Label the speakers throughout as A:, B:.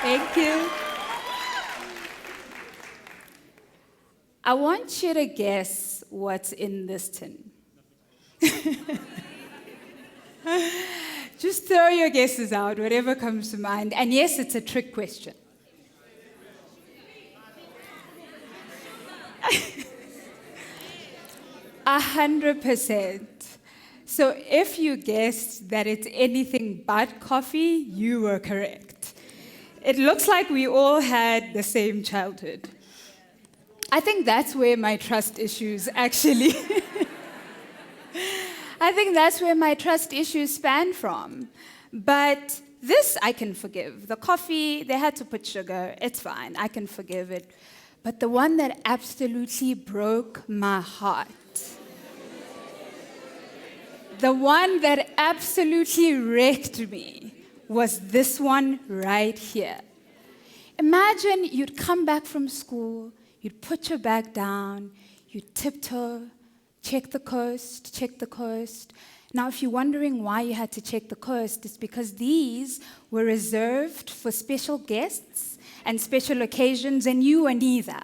A: Thank you. I want you to guess what's in this tin. Just throw your guesses out, whatever comes to mind. And yes, it's a trick question. A 100%. So if you guessed that it's anything but coffee, you were correct. It looks like we all had the same childhood. I think that's where my trust issues actually... I think that's where my trust issues span from. But this I can forgive. The coffee, they had to put sugar. It's fine. I can forgive it. But the one that absolutely broke my heart, the one that absolutely wrecked me, was this one right here. Imagine you'd come back from school, you'd put your bag down, you'd tiptoe, check the coast. Now, if you're wondering why you had to check the coast, it's because these were reserved for special guests and special occasions, and you were neither.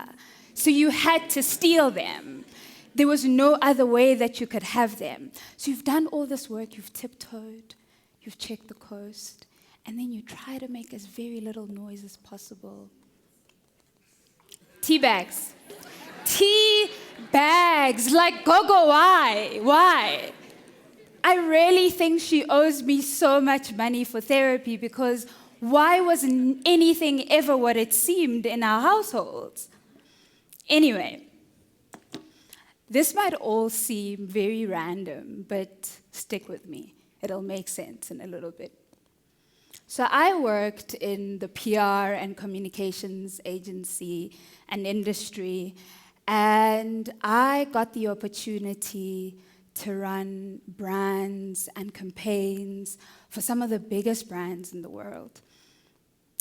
A: So you had to steal them. There was no other way that you could have them. So you've done all this work, you've tiptoed, you've checked the coast, and then you try to make as very little noise as possible. Tea bags. Tea bags. Like, Gogo, why? Why? I really think she owes me so much money for therapy, because why wasn't anything ever what it seemed in our households? Anyway, this might all seem very random, but stick with me. It'll make sense in a little bit. So I worked in the PR and communications agency and industry, and I got the opportunity to run brands and campaigns for some of the biggest brands in the world.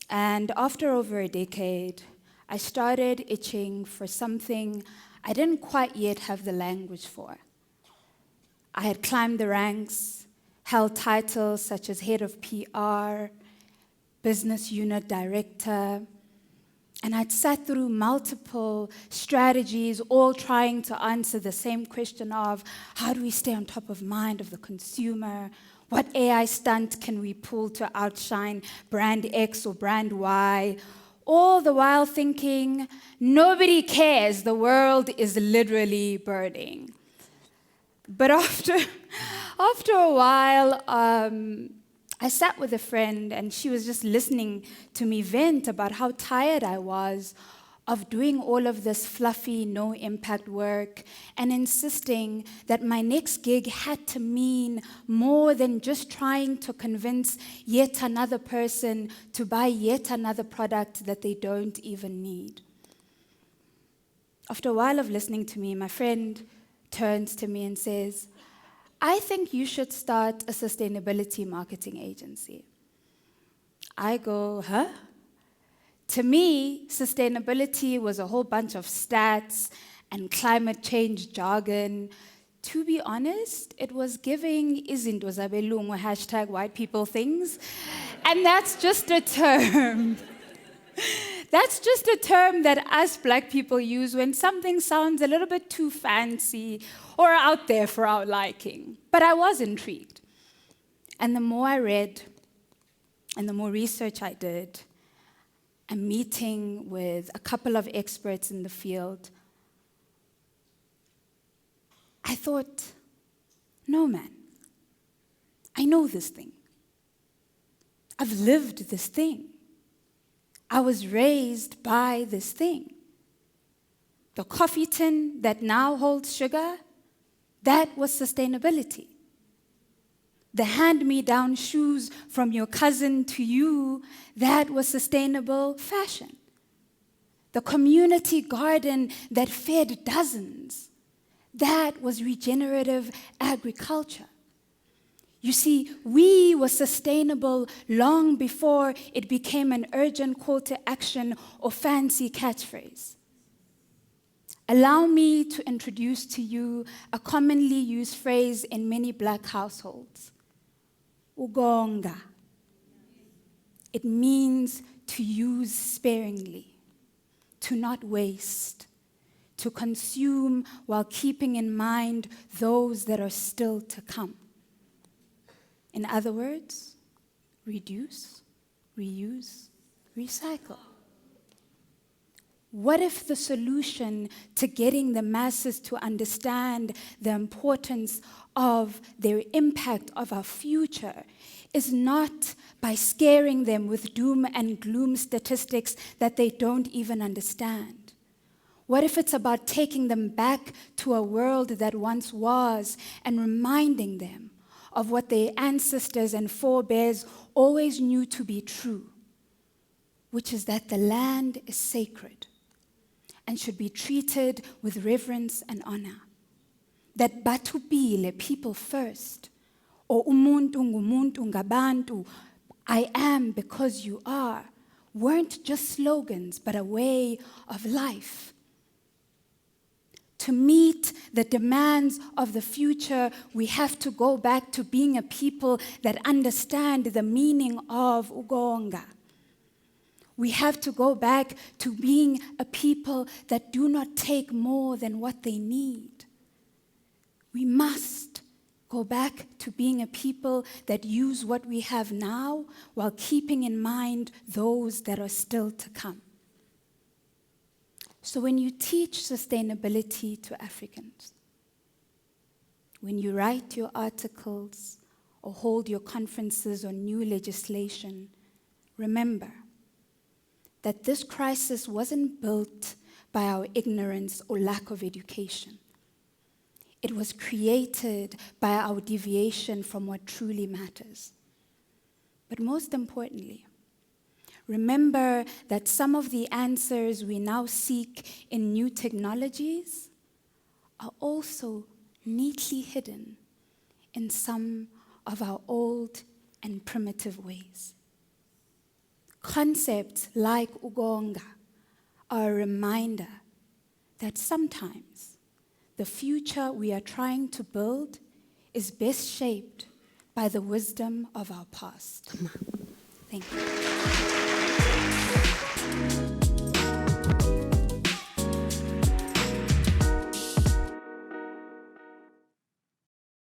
A: And after over a decade, I started itching for something I didn't quite yet have the language for. I had climbed the ranks, held titles such as head of PR, business unit director, and I'd sat through multiple strategies, all trying to answer the same question of, how do we stay on top of mind of the consumer? What AI stunt can we pull to outshine brand X or brand Y? All the while thinking, nobody cares, the world is literally burning. But after a while, I sat with a friend, and she was just listening to me vent about how tired I was of doing all of this fluffy, no-impact work, and insisting that my next gig had to mean more than just trying to convince yet another person to buy yet another product that they don't even need. After a while of listening to me, my friend turns to me and says, I think you should start a sustainability marketing agency. I go, huh? To me, sustainability was a whole bunch of stats and climate change jargon. To be honest, it was giving izinto zabelungu hashtag white people things. And that's just a term. That's just a term that us black people use when something sounds a little bit too fancy or out there for our liking. But I was intrigued. And the more I read and the more research I did, a meeting with a couple of experts in the field, I thought, no, man, I know this thing. I've lived this thing. I was raised by this thing. The coffee tin that now holds sugar, that was sustainability. The hand-me-down shoes from your cousin to you, that was sustainable fashion. The community garden that fed dozens, that was regenerative agriculture. You see, we were sustainable long before it became an urgent call to action or fancy catchphrase. Allow me to introduce to you a commonly used phrase in many black households. Ukonga. It means to use sparingly, to not waste, to consume while keeping in mind those that are still to come. In other words, reduce, reuse, recycle. What if the solution to getting the masses to understand the importance of their impact of our future is not by scaring them with doom and gloom statistics that they don't even understand? What if it's about taking them back to a world that once was and reminding them of what their ancestors and forebears always knew to be true, which is that the land is sacred and should be treated with reverence and honor. That batubile, people first, or umuntu ngumuntu ngabantu, I am because you are, weren't just slogans, but a way of life. To meet the demands of the future, we have to go back to being a people that understand the meaning of Ukonga. We have to go back to being a people that do not take more than what they need. We must go back to being a people that use what we have now while keeping in mind those that are still to come. So when you teach sustainability to Africans, when you write your articles or hold your conferences on new legislation, remember that this crisis wasn't built by our ignorance or lack of education. It was created by our deviation from what truly matters. But most importantly, remember that some of the answers we now seek in new technologies are also neatly hidden in some of our old and primitive ways. Concepts like Ukonga are a reminder that sometimes the future we are trying to build is best shaped by the wisdom of our past. Thank you.